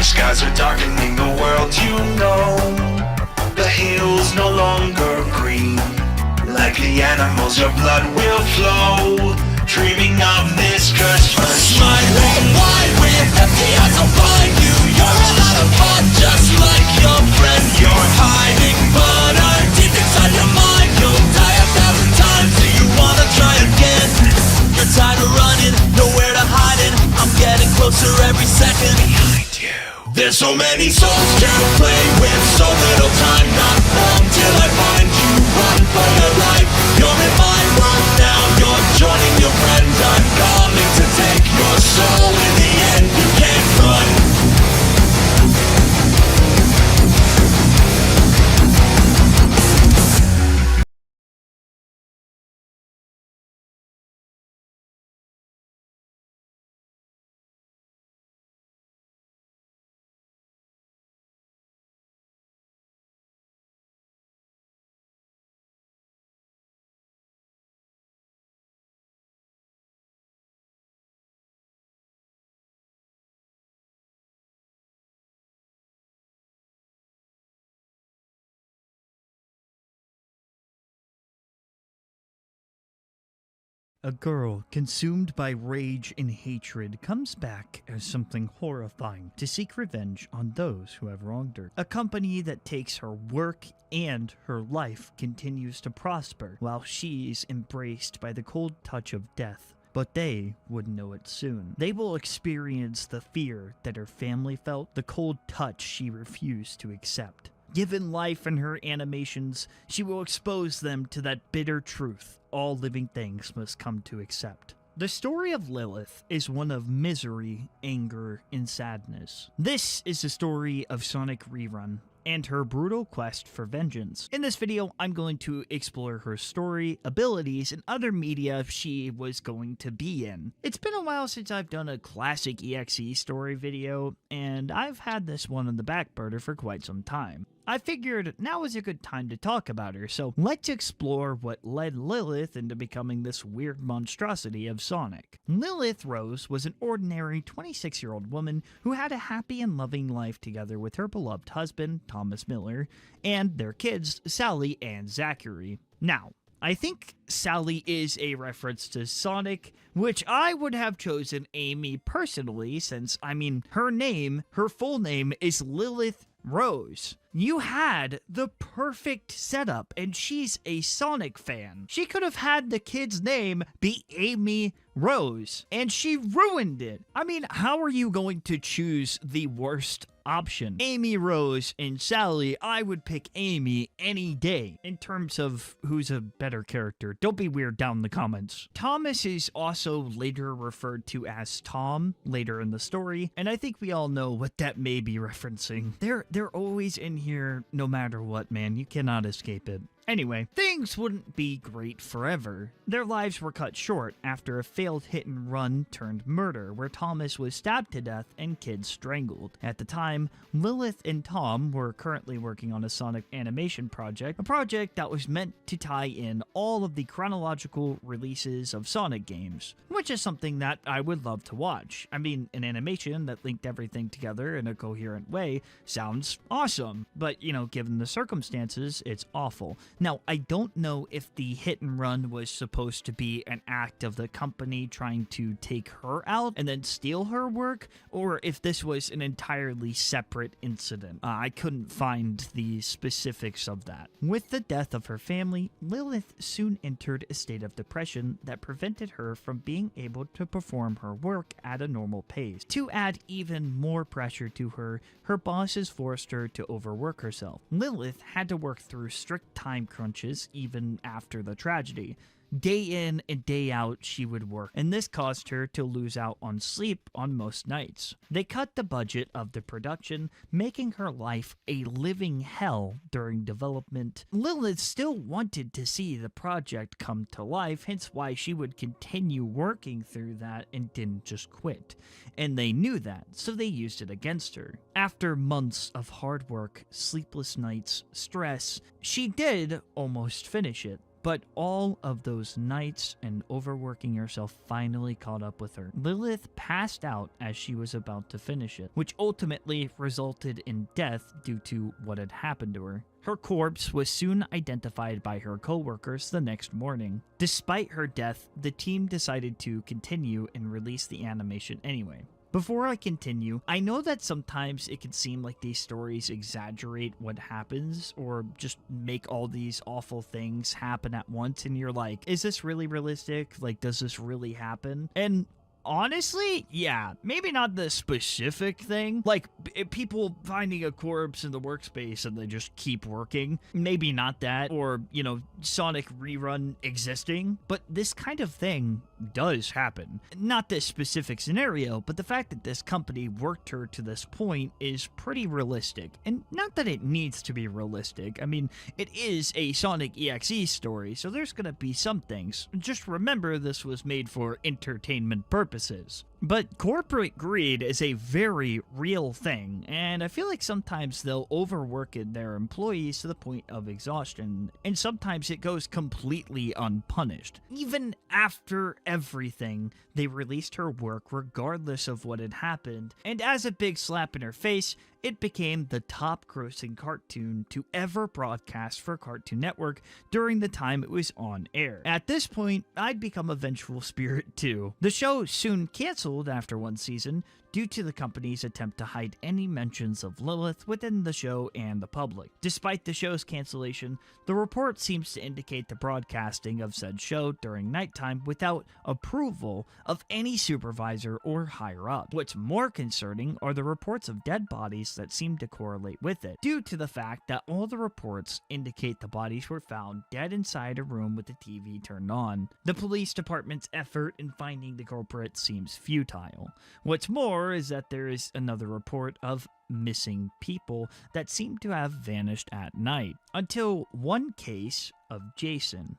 skies are darkening the world, you know. The hills no longer green. Like the animals, your blood will flow. Dreaming of this Christmas. Smiling wide with empty eyes, I'll find you. You're a lot of fun, just like your friend. You're hiding, but I'm deep inside your mind. You'll die 1,000 times, do you wanna try again? You're tired of running, nowhere to hide it. I'm getting closer every second. Behind you. There's so many songs to play with, so little time. Not long till I find you. Run for your life. You're in my world now. You're joining your friends. I'm coming to take your soul. In the end, you can't run. A girl consumed by rage and hatred comes back as something horrifying to seek revenge on those who have wronged her. A company that takes her work and her life continues to prosper while she's embraced by the cold touch of death. But they would know it soon. They will experience the fear that her family felt, the cold touch she refused to accept. Given life in her animations, she will expose them to that bitter truth all living things must come to accept. The story of Lilith is one of misery, anger, and sadness. This is the story of Sonic Rerun and her brutal quest for vengeance. In this video, I'm going to explore her story, abilities, and other media she was going to be in. It's been a while since I've done a classic EXE story video, and I've had this one on the back burner for quite some time. I figured now is a good time to talk about her, so let's explore what led Lilith into becoming this weird monstrosity of Sonic. Lilith Rose was an ordinary 26-year-old woman who had a happy and loving life together with her beloved husband, Thomas Miller, and their kids, Sally and Zachary. Now, I think Sally is a reference to Sonic, which I would have chosen Amy personally, since, her full name is Lilith Rose. You had the perfect setup, and she's a Sonic fan. She could have had the kid's name be Amy Rose, and she ruined it. How are you going to choose the worst option? Amy Rose and Sally, I would pick Amy any day. In terms of who's a better character, don't be weird down in the comments. Thomas is also later referred to as Tom later in the story, and I think we all know what that may be referencing. They're always in here no matter what, man. You cannot escape it. Anyway, things wouldn't be great forever. Their lives were cut short after a failed hit-and-run turned murder where Thomas was stabbed to death and kids strangled. At the time, Lilith and Tom were currently working on a Sonic animation project, a project that was meant to tie in all of the chronological releases of Sonic games, which is something that I would love to watch. An animation that linked everything together in a coherent way sounds awesome, but, given the circumstances, it's awful. Now, I don't know if the hit and run was supposed to be an act of the company trying to take her out and then steal her work, or if this was an entirely separate incident. I couldn't find the specifics of that. With the death of her family, Lilith soon entered a state of depression that prevented her from being able to perform her work at a normal pace. To add even more pressure to her, her bosses forced her to overwork herself. Lilith had to work through strict time crunches even after the tragedy. Day in and day out, she would work, and this caused her to lose out on sleep on most nights. They cut the budget of the production, making her life a living hell during development. Lilith still wanted to see the project come to life, hence why she would continue working through that and didn't just quit. And they knew that, so they used it against her. After months of hard work, sleepless nights, stress, she did almost finish it. But all of those nights and overworking herself finally caught up with her. Lilith passed out as she was about to finish it, which ultimately resulted in death due to what had happened to her. Her corpse was soon identified by her co-workers the next morning. Despite her death, the team decided to continue and release the animation anyway. Before I continue, I know that sometimes it can seem like these stories exaggerate what happens or just make all these awful things happen at once, and you're like, is this really realistic? Like, does this really happen? And honestly, yeah, maybe not the specific thing, like people finding a corpse in the workspace and they just keep working, maybe not that, or, you know, Sonic rerun existing, but this kind of thing does happen. Not this specific scenario, but the fact that this company worked her to this point is pretty realistic, and not that it needs to be realistic. I mean, it is a Sonic.exe story, so there's gonna be some things. Just remember, this was made for entertainment purposes. But corporate greed is a very real thing, and I feel like sometimes they'll overwork their employees to the point of exhaustion, and sometimes it goes completely unpunished. Even after everything, they released her work regardless of what had happened, and as a big slap in her face, it became the top grossing cartoon to ever broadcast for Cartoon Network during the time it was on air. At this point, I'd become a vengeful spirit too. The show soon canceled after one season due to the company's attempt to hide any mentions of Lilith within the show and the public. Despite the show's cancellation, the report seems to indicate the broadcasting of said show during nighttime without approval of any supervisor or higher up. What's more concerning are the reports of dead bodies that seem to correlate with it, due to the fact that all the reports indicate the bodies were found dead inside a room with the TV turned on. The police department's effort in finding the culprit seems futile. What's more is that there is another report of missing people that seem to have vanished at night, until one case of Jason.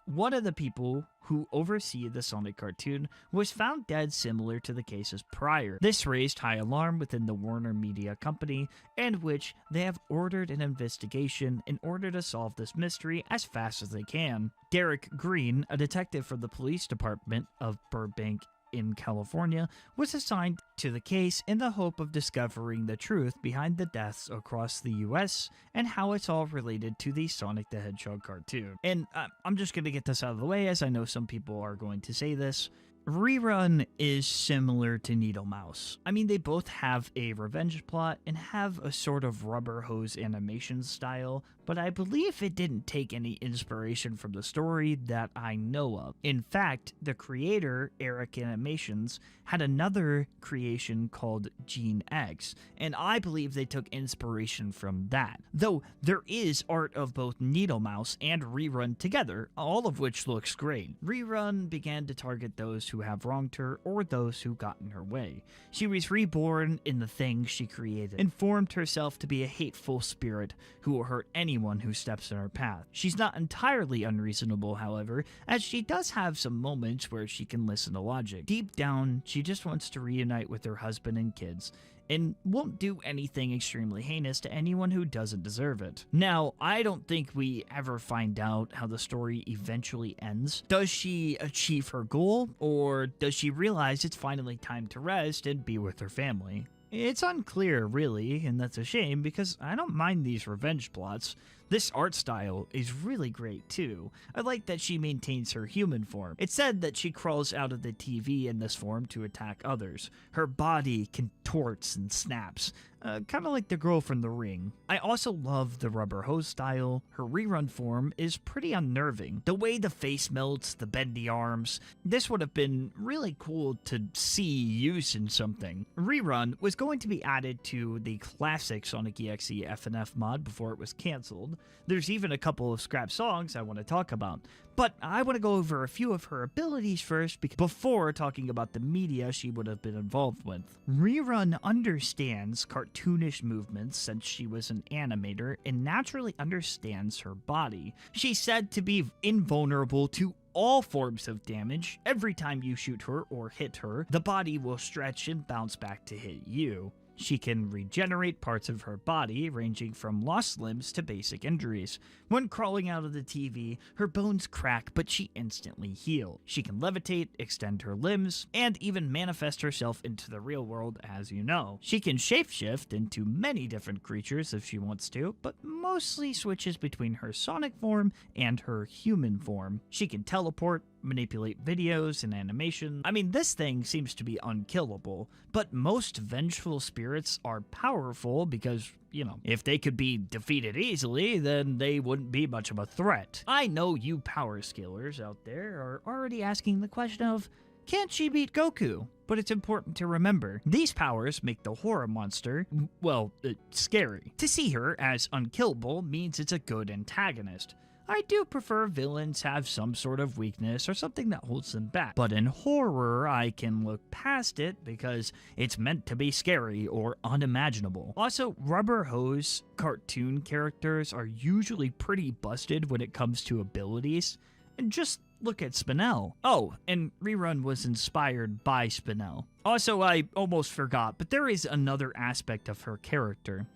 One of the people who oversee the Sonic cartoon was found dead, similar to the cases prior. This raised high alarm within the Warner Media Company, and which they have ordered an investigation in order to solve this mystery as fast as they can. Derek Green, a detective from the police department of Burbank in California, was assigned to the case in the hope of discovering the truth behind the deaths across the US and how it's all related to the Sonic the Hedgehog cartoon. And I'm just going to get this out of the way, as I know some people are going to say this. Rerun is similar to Needle Mouse. I mean, they both have a revenge plot and have a sort of rubber hose animation style, but I believe it didn't take any inspiration from the story that I know of. In fact, the creator, Eric Animations, had another creation called Gene X, and I believe they took inspiration from that. Though there is art of both Needle Mouse and Rerun together, all of which looks great. Rerun began to target those who have wronged her or those who got in her way. She was reborn in the things she created and formed herself to be a hateful spirit who will hurt anyone who steps in her path. She's not entirely unreasonable, however, as she does have some moments where she can listen to logic. Deep down, she just wants to reunite with her husband and kids, and won't do anything extremely heinous to anyone who doesn't deserve it. Now, I don't think we ever find out how the story eventually ends. Does she achieve her goal, or does she realize it's finally time to rest and be with her family? It's unclear, really, and that's a shame because I don't mind these revenge plots. This art style is really great too. I like that she maintains her human form. It's said that she crawls out of the TV in this form to attack others. Her body contorts and snaps, kind of like the girl from The Ring. I also love the rubber hose style. Her rerun form is pretty unnerving. The way the face melts, the bendy arms, this would have been really cool to see used in something. Rerun was going to be added to the classic Sonic.exe FNF mod before it was cancelled. There's even a couple of scrap songs I want to talk about, but I want to go over a few of her abilities first before talking about the media she would have been involved with. Rerun understands cartoonish movements since she was an animator and naturally understands her body. She's said to be invulnerable to all forms of damage. Every time you shoot her or hit her, the body will stretch and bounce back to hit you. She can regenerate parts of her body, ranging from lost limbs to basic injuries. When crawling out of the TV, her bones crack, but she instantly heals. She can levitate, extend her limbs, and even manifest herself into the real world, as you know. She can shapeshift into many different creatures if she wants to, but mostly switches between her Sonic form and her human form. She can teleport, manipulate videos and animation. I mean, this thing seems to be unkillable, but most vengeful spirits are powerful because, you know, if they could be defeated easily, then they wouldn't be much of a threat. I know you power scalers out there are already asking the question of, can't she beat Goku? But it's important to remember, these powers make the horror monster, well, scary. To see her as unkillable means it's a good antagonist. I do prefer villains have some sort of weakness or something that holds them back, but in horror I can look past it because it's meant to be scary or unimaginable. Also, Rubber Hose cartoon characters are usually pretty busted when it comes to abilities, and just look at Spinel. Oh, and Rerun was inspired by Spinel. Also, I almost forgot, but there is another aspect of her character.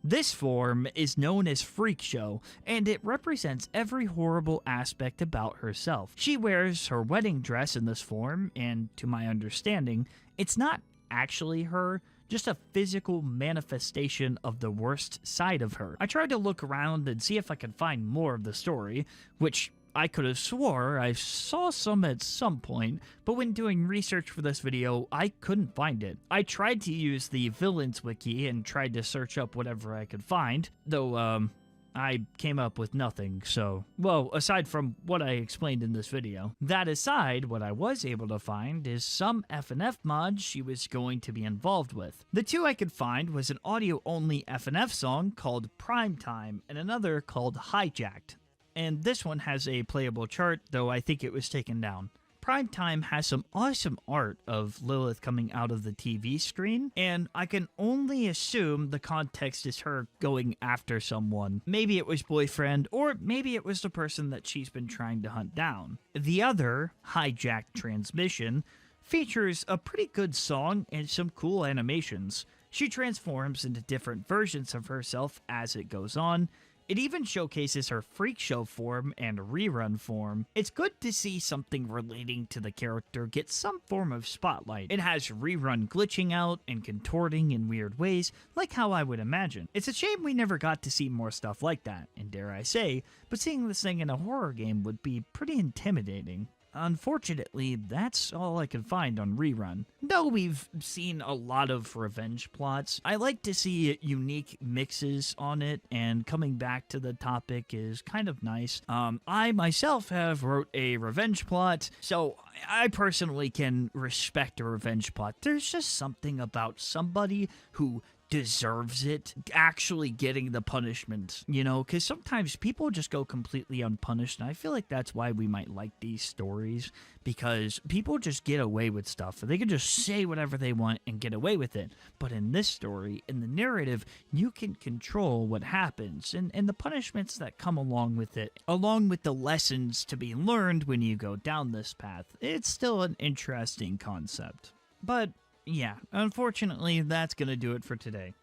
This form is known as Freak Show, and it represents every horrible aspect about herself. She wears her wedding dress in this form, and to my understanding, it's not actually her, just a physical manifestation of the worst side of her. I tried to look around and see if I could find more of the story, which I could have swore I saw some at some point, but when doing research for this video, I couldn't find it. I tried to use the Villains Wiki and tried to search up whatever I could find, though, I came up with nothing, so, well, aside from what I explained in this video. That aside, what I was able to find is some FNF mods she was going to be involved with. The two I could find was an audio-only FNF song called Primetime and another called Hijacked. And this one has a playable chart, though I think it was taken down. Primetime has some awesome art of Lilith coming out of the TV screen, and I can only assume the context is her going after someone. Maybe it was boyfriend, or maybe it was the person that she's been trying to hunt down. The other, Hijacked Transmission, features a pretty good song and some cool animations. She transforms into different versions of herself as it goes on. It even showcases her Freak Show form and Rerun form. It's good to see something relating to the character get some form of spotlight. It has Rerun glitching out and contorting in weird ways, like how I would imagine. It's a shame we never got to see more stuff like that, and dare I say, but seeing this thing in a horror game would be pretty intimidating. Unfortunately, that's all I could find on Rerun. Though we've seen a lot of revenge plots, I like to see unique mixes on it, and coming back to the topic is kind of nice. I myself have wrote a revenge plot, so I personally can respect a revenge plot. There's just something about somebody who deserves it actually getting the punishment, you know, because sometimes people just go completely unpunished, and I feel like that's why we might like these stories, because people just get away with stuff. They can just say whatever they want and get away with it. But in this story, in the narrative, you can control what happens and the punishments that come along with it, along with the lessons to be learned when you go down this path. It's still an interesting concept. But yeah, unfortunately, that's going to do it for today.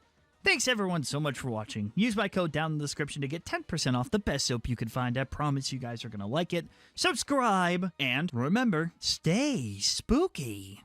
Thanks everyone so much for watching. Use my code down in the description to get 10% off the best soap you could find. I promise you guys are going to like it. Subscribe, and remember, stay spooky.